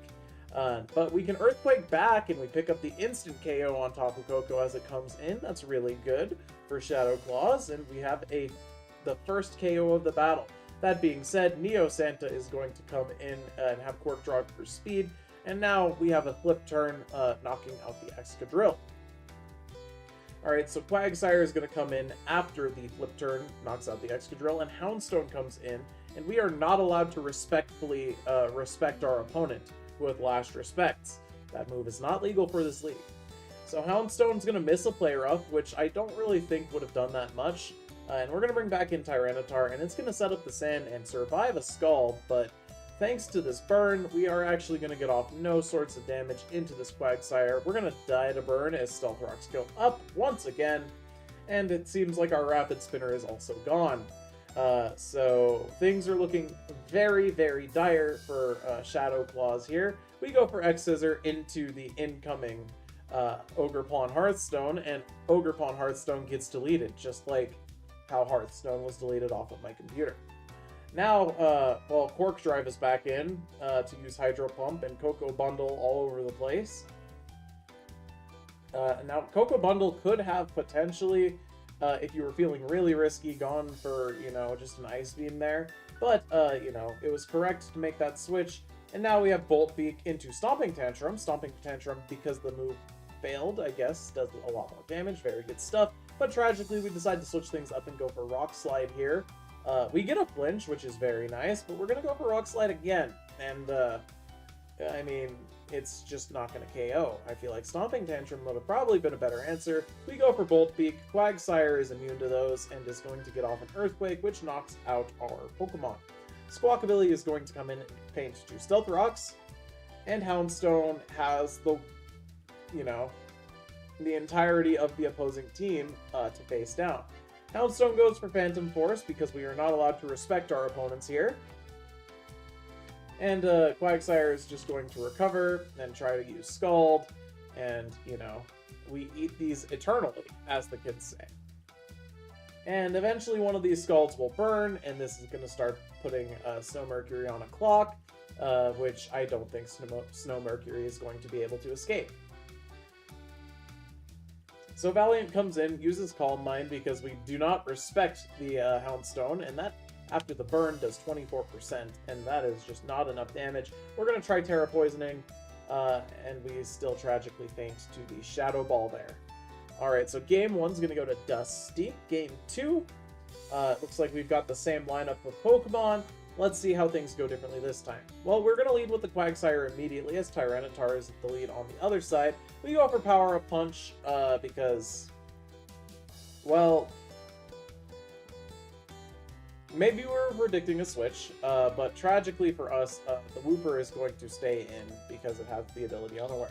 But we can Earthquake back, and we pick up the instant KO on Tapu Koko as it comes in. That's really good for Shadow Claws, and we have the first KO of the battle. That being said, Neo Santa is going to come in and have Quark Draw for speed, and now we have a flip turn knocking out the Excadrill. Alright, so Quagsire is going to come in after the flip turn knocks out the Excadrill, and Houndstone comes in, and we are not allowed to respectfully respect our opponent with Last Respects. That move is not legal for this league. So Houndstone's going to miss a Play Rough, which I don't really think would have done that much. And we're going to bring back in Tyranitar, and it's going to set up the Sand and survive a Scald, but thanks to this burn, we are actually going to get off no sorts of damage into this Quagsire. We're going to die to burn as Stealth Rocks go up once again, and it seems like our Rapid Spinner is also gone. So things are looking very, very dire for Shadow Claws here. We go for X-Scissor into the incoming Ogerpon Hearthstone, and Ogerpon Hearthstone gets deleted, just like how Hearthstone was deleted off of my computer. Now, Quark Drive is back in to use Hydro Pump and Cocoa Bundle all over the place. Now, Cocoa Bundle could have potentially, if you were feeling really risky, gone for, just an Ice Beam there. But, it was correct to make that switch. And now we have Bolt Beak into Stomping Tantrum. Stomping Tantrum, because the move failed, I guess, does a lot more damage. Very good stuff. But tragically, we decide to switch things up and go for Rock Slide here. We get a flinch, which is very nice, but we're going to go for Rock Slide again. And, it's just not going to KO. I feel like Stomping Tantrum would have probably been a better answer. We go for Bolt Beak. Quagsire is immune to those and is going to get off an Earthquake, which knocks out our Pokemon. Squawkabilly is going to come in and paint 2 Stealth Rocks. And Houndstone has the entirety of the opposing team to face down. Houndstone goes for Phantom Force because we are not allowed to respect our opponents here. And Quagsire is just going to recover and try to use Scald. And, we eat these eternally, as the kids say. And eventually one of these Scalds will burn, and this is going to start putting Snow Mercury on a clock, which I don't think Snow Mercury is going to be able to escape. So Valiant comes in, uses Calm Mind because we do not respect the Houndstone, and that, after the burn, does 24%, and that is just not enough damage. We're going to try Terra Poisoning, and we still tragically faint to the Shadow Ball there. Alright, so Game 1's going to go to Dusty. Game 2, looks like we've got the same lineup of Pokemon. Let's see how things go differently this time. Well, we're going to lead with the Quagsire immediately, as Tyranitar is the lead on the other side. We go for Power Up Punch, because, well, maybe we're predicting a switch, but tragically for us, the Wooper is going to stay in because it has the ability Unaware.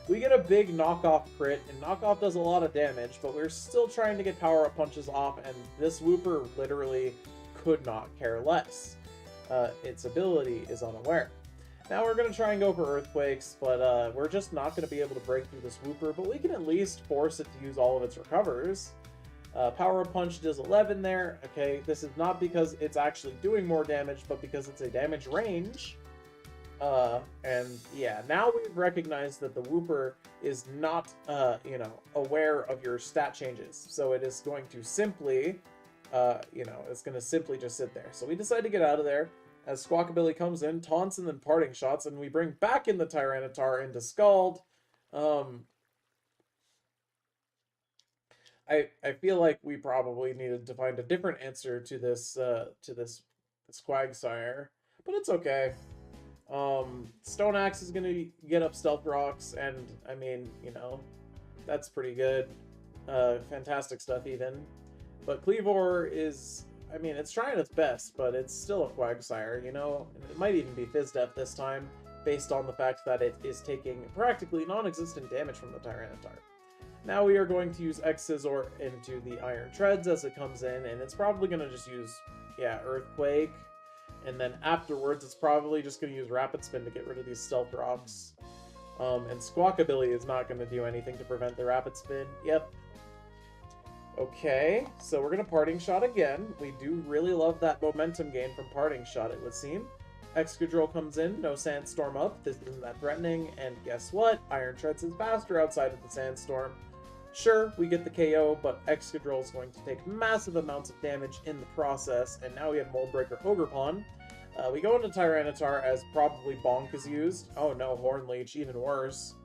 We get a big knockoff crit, and knockoff does a lot of damage, but we're still trying to get Power Up Punches off, and this Wooper literally could not care less. Its ability is Unaware. Now we're going to try and go for Earthquakes, but we're just not going to be able to break through this Wooper, but we can at least force it to use all of its recovers. Power Up Punch does 11 there. Okay, this is not because it's actually doing more damage, but because it's a damage range. And yeah, now we've recognized that the Wooper is not, you know, aware of your stat changes. So it is going to simply, you know, it's going to simply just sit there. So we decide to get out of there as Squawkabilly comes in, taunts and then parting shots, and we bring back in the Tyranitar into Scald. I feel like we probably needed to find a different answer to this Quagsire, but it's okay. Stone Axe is gonna get up Stealth Rocks, and I mean, you know, that's pretty good. Fantastic stuff even. But Cleavor is, I mean, it's trying its best, but it's still a Quagsire, you know? And it might even be Fizz Def this time, based on the fact that it is taking practically non-existent damage from the Tyranitar. Now we are going to use X-Scissor into the Iron Treads as it comes in, and it's probably going to just use, yeah, Earthquake. And then afterwards, it's probably just going to use Rapid Spin to get rid of these Stealth Rocks. And Squawkabilly is not going to do anything to prevent the Rapid Spin. Yep. Okay, so we're going to Parting Shot again. We do really love that momentum gain from Parting Shot, it would seem. Excadrill comes in, no Sandstorm up. This isn't that threatening. And guess what? Iron Treads is faster outside of the Sandstorm. Sure, we get the KO, but Excadrill is going to take massive amounts of damage in the process, and now we have Mold Breaker Ogerpon. We go into Tyranitar as probably Bonk is used. Oh no, Horn Leech, even worse.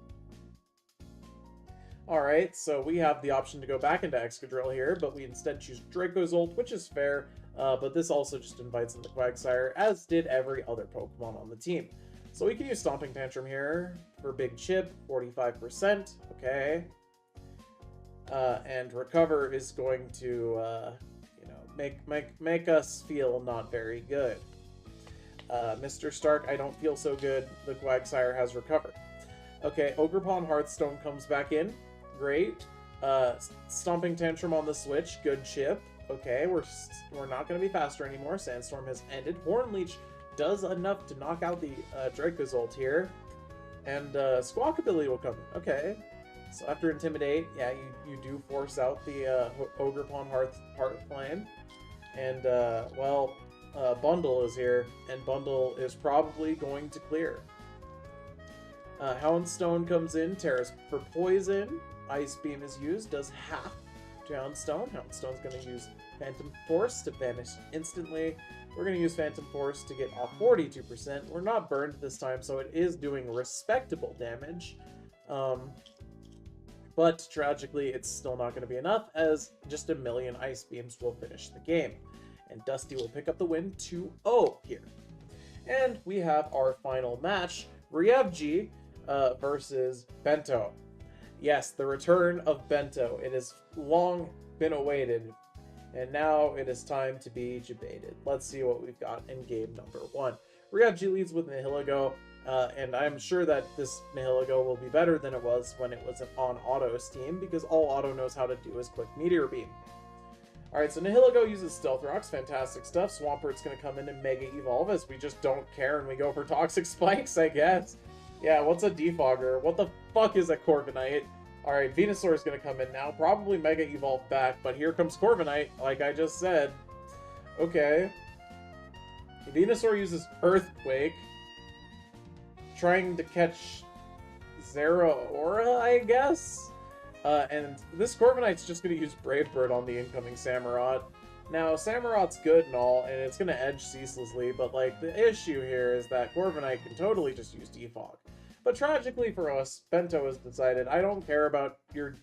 Alright, so we have the option to go back into Excadrill here, but we instead choose Draco's ult, which is fair, but this also just invites in the Quagsire, as did every other Pokemon on the team. So we can use Stomping Tantrum here for Big Chip, 45%, okay. And Recover is going to, you know, make us feel not very good. Mr. Stark, I don't feel so good. The Quagsire has recovered. Okay, Ogerpon Hearthstone comes back in. Great. Stomping Tantrum on the switch. Good chip. Okay, we're not going to be faster anymore. Sandstorm has ended. Horn Leech does enough to knock out the Draco's ult here. And Squawkabilly will come in. Okay. So after Intimidate, yeah, you do force out the Ogerpon Hearth Flame. And, well, Bundle is here, and Bundle is probably going to clear. Houndstone comes in, tears for poison. Ice Beam is used, does half to Houndstone. Houndstone's going to use Phantom Force to vanish instantly. We're going to use Phantom Force to get off 42%. We're not burned this time, so it is doing respectable damage. But tragically, it's still not going to be enough, as just a million Ice Beams will finish the game. And Dusty will pick up the win 2-0 here. And we have our final match, Ryevji versus Bento. Yes, the return of Bento. It has long been awaited, and now it is time to be debated. Let's see what we've got in game number 1. Ryevji leads with Nihilego, and I'm sure that this Nihilego will be better than it was when it was on Otto's team, because all Otto knows how to do is quick Meteor Beam. Alright, so Nihilego uses Stealth Rocks, fantastic stuff. Swampert's going to come in and Mega Evolve as we just don't care and we go for Toxic Spikes, I guess. Yeah, what's a Defogger? What the fuck is a Corviknight? Alright, Venusaur's going to come in now, probably Mega Evolve back, but here comes Corviknight, like I just said. Okay. Venusaur uses Earthquake, trying to catch Zeraora, I guess? And this Corviknight's just going to use Brave Bird on the incoming Samurott. Now, Samurott's good and all, and it's going to edge ceaselessly, but, like, the issue here is that Corviknight can totally just use Defog. But tragically for us, Bento has decided, I don't care about your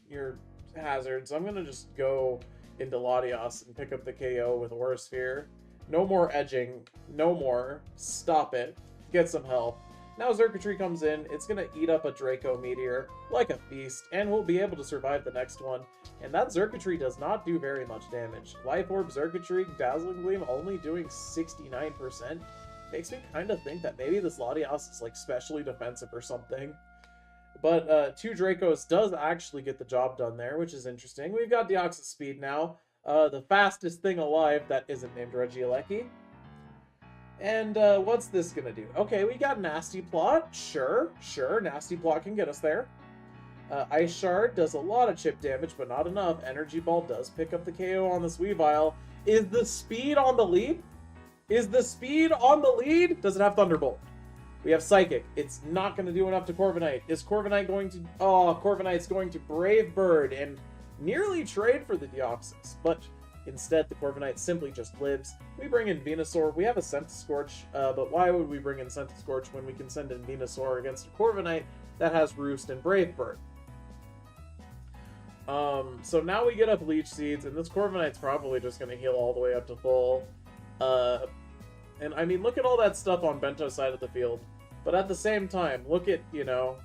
hazards, I'm going to just go into Latios and pick up the KO with Aura Sphere. No more edging. No more. Stop it. Get some help. Now Xurkitree comes in. It's going to eat up a Draco Meteor like a beast, and we'll be able to survive the next one. And that Xurkitree does not do very much damage. Life Orb, Xurkitree, Dazzling Gleam only doing 69%. Makes me kind of think that maybe this Latias is like specially defensive or something. But 2 Dracos does actually get the job done there, which is interesting. We've got Deoxys Speed now. The fastest thing alive that isn't named Regieleki. And what's this gonna do? Okay, we got Nasty Plot. Sure, Nasty Plot can get us there. Ice Shard does a lot of chip damage, but not enough. Energy Ball does pick up the KO on this Weavile. Is the speed on the lead? Is the speed on the lead? Does it have Thunderbolt? We have Psychic. It's not going to do enough to Corviknight. Is Corviknight going to... Oh, Corviknight's going to Brave Bird and nearly trade for the Deoxys. But instead, the Corviknight simply just lives. We bring in Venusaur. We have a Scentiscorch, but why would we bring in Scentiscorch when we can send in Venusaur against a Corviknight that has Roost and Brave Bird? So now we get up Leech Seeds, and this Corviknight's probably just going to heal all the way up to full. And I mean, look at all that stuff on Bento's side of the field. But at the same time, look at, you know,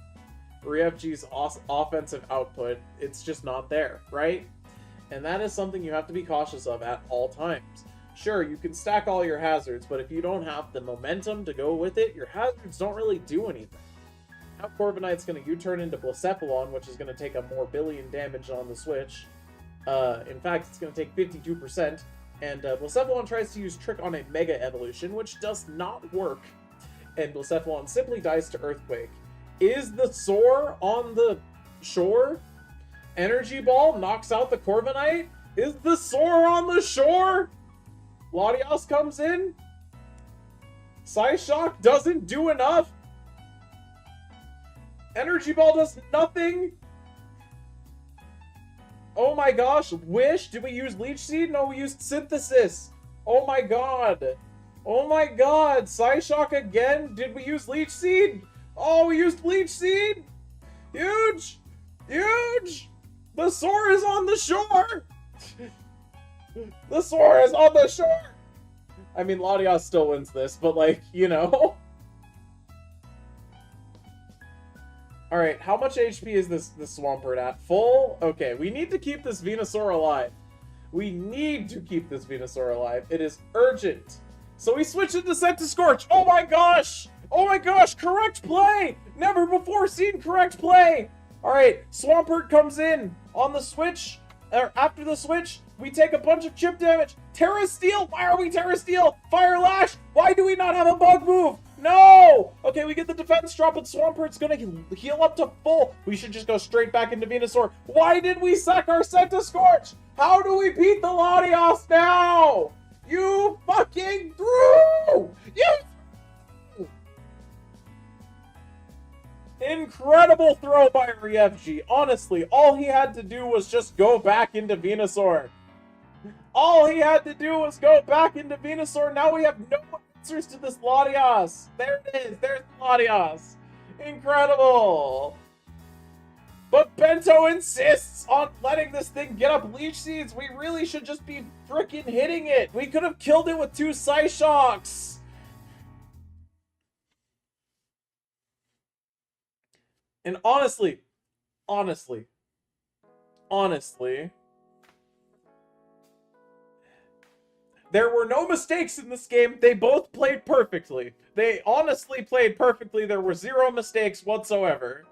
Ryevji's offensive output. It's just not there, right? And that is something you have to be cautious of at all times. Sure, you can stack all your hazards, but if you don't have the momentum to go with it, your hazards don't really do anything. Now Corviknight's going to U-turn into Blacephalon, which is going to take a more billion damage on the switch. In fact, it's going to take 52%. And Blacephalon tries to use Trick on a Mega Evolution, which does not work. And Blacephalon simply dies to Earthquake. Is the Soar on the shore? Energy Ball knocks out the Corviknight? Is the Soar on the shore? Latias comes in? Psyshock doesn't do enough? Energy Ball does nothing? Oh my gosh, Wish? Did we use Leech Seed? No, we used Synthesis. Oh my god. Oh my god. Psyshock again? Did we use Leech Seed? Oh, we used Leech Seed? Huge! Huge! The Soar is on the shore! The Soar is on the shore! I mean, Latias still wins this, but like, you know. Alright, how much HP is this Swampert at? Full? Okay, we need to keep this Venusaur alive. We need to keep this Venusaur alive. It is urgent. So we switch into Scentiscorch. Oh my gosh! Oh my gosh! Correct play! Never before seen correct play! Alright, Swampert comes in on the switch. After the switch, we take a bunch of chip damage. Terra Steel! Why are we Terra Steel? Fire Lash! Why do we not have a bug move? No! Okay, we get the defense drop, but Swampert's gonna heal up to full. We should just go straight back into Venusaur. Why did we sack our Scentiscorch? How do we beat the Latias now? You fucking threw! You! Incredible throw by Ryevji. Honestly, all he had to do was just go back into Venusaur. All he had to do was go back into Venusaur. Now we have no answers to this Latias. There it is. There's Latias. Incredible. But Bento insists on letting this thing get up Leech Seeds. We really should just be freaking hitting it. We could have killed it with 2 Psyshocks. And honestly, there were no mistakes in this game. They both played perfectly. They honestly played perfectly. There were 0 mistakes whatsoever.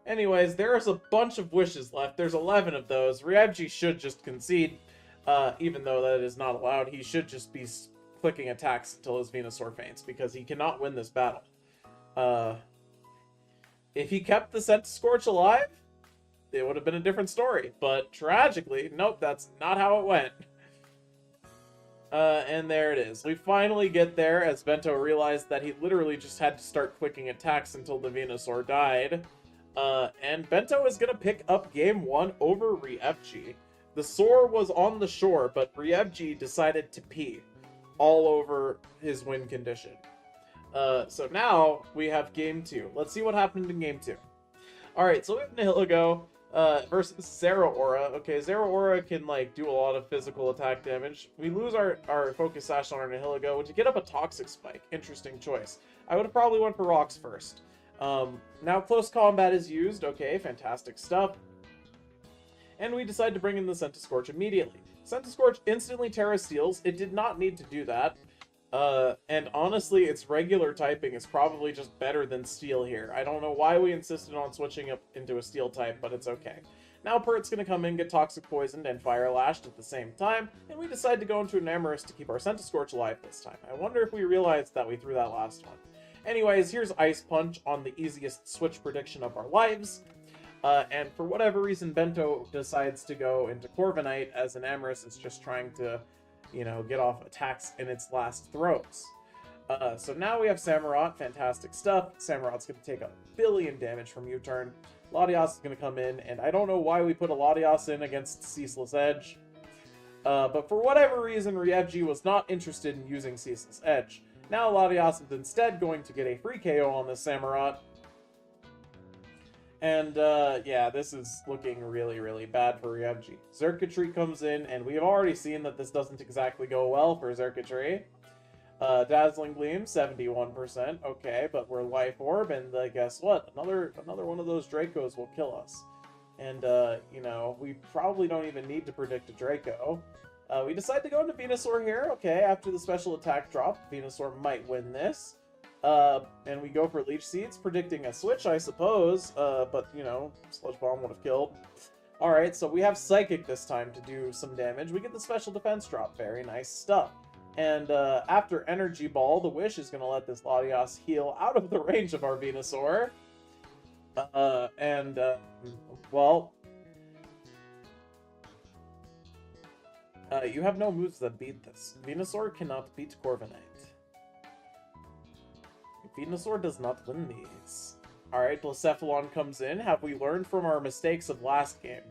Anyways, there's a bunch of wishes left. There's 11 of those. Ryevji should just concede, even though that is not allowed. He should just be clicking attacks until his Venusaur faints, because he cannot win this battle. If he kept the Scentiscorch alive, it would have been a different story. But tragically, nope, that's not how it went. And there it is. We finally get there as Bento realized that he literally just had to start clicking attacks until the Venusaur died. And Bento is going to pick up game 1 over Ryevji. The Soar was on the shore, but Ryevji decided to pee all over his win condition. So now we have game 2. Let's see what happened in game 2. Alright, so we have Nihilego. Versus Zeraora. Okay, Zeraora can, like, do a lot of physical attack damage. We lose our Focus Sash on our Nihilego to get up a Toxic Spike. Interesting choice. I would have probably went for Rocks first. Now Close Combat is used. Okay, fantastic stuff. And we decide to bring in the Centiskorch immediately. Centiskorch instantly Terra Steals. It did not need to do that. And honestly, its regular typing is probably just better than Steel here. I don't know why we insisted on switching up into a Steel type, but it's okay. Now Pert's gonna come in, get Toxic Poisoned, and Fire Lashed at the same time, and we decide to go into an Amorous to keep our Centiskorch alive this time. I wonder if we realized that we threw that last one. Anyways, here's Ice Punch on the easiest switch prediction of our lives. And for whatever reason, Bento decides to go into Corviknight as an Amorous is just trying to, you know, get off attacks in its last throws. So now we have Samurott, fantastic stuff. Samurott's going to take a billion damage from U-turn. Latias is going to come in, and I don't know why we put a Latias in against Ceaseless Edge. But for whatever reason, Ryevji was not interested in using Ceaseless Edge. Now Latias is instead going to get a free KO on this Samurott. And, yeah, this is looking really, really bad for Ryevji. Xurkitree comes in, and we have already seen that this doesn't exactly go well for Xurkitree. Dazzling Gleam, 71%. Okay, but we're Life Orb, and guess what? Another one of those Dracos will kill us. And, you know, we probably don't even need to predict a Draco. We decide to go into Venusaur here. Okay, after the special attack drop, Venusaur might win this. And we go for Leech Seeds, predicting a switch, I suppose, but, you know, Sludge Bomb would have killed. Alright, so we have Psychic this time to do some damage. We get the special defense drop, very nice stuff. And, after Energy Ball, the Wish is going to let this Latias heal out of the range of our Venusaur. Well... you have no moves that beat this. Venusaur cannot beat Corviknight. Venusaur does not win these. Alright, Blacephalon comes in. Have we learned from our mistakes of last game?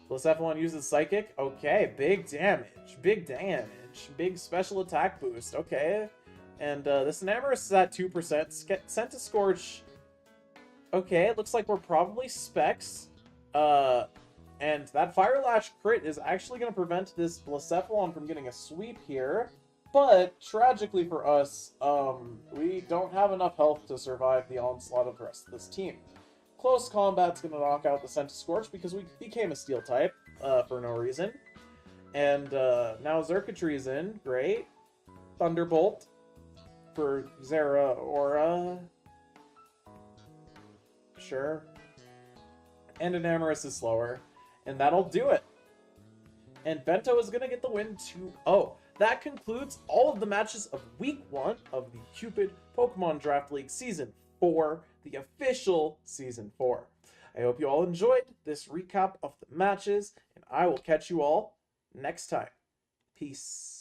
Blacephalon uses Psychic. Okay, big damage. Big damage. Big special attack boost. Okay. And this Enamorous is at 2%. Centiskorch. Okay, it looks like we're probably Specs. And that Fire Lash crit is actually going to prevent this Blacephalon from getting a sweep here. But, tragically for us, we don't have enough health to survive the onslaught of the rest of this team. Close Combat's going to knock out the Centiskorch because we became a Steel type for no reason. And now Xurkitree's in. Great. Thunderbolt for Zeraora. Sure. And Enamorous is slower. And that'll do it. And Bento is going to get the win 2-0. That concludes all of the matches of Week 1 of the CUPID Pokemon Draft League Season 4, the official Season 4. I hope you all enjoyed this recap of the matches, and I will catch you all next time. Peace.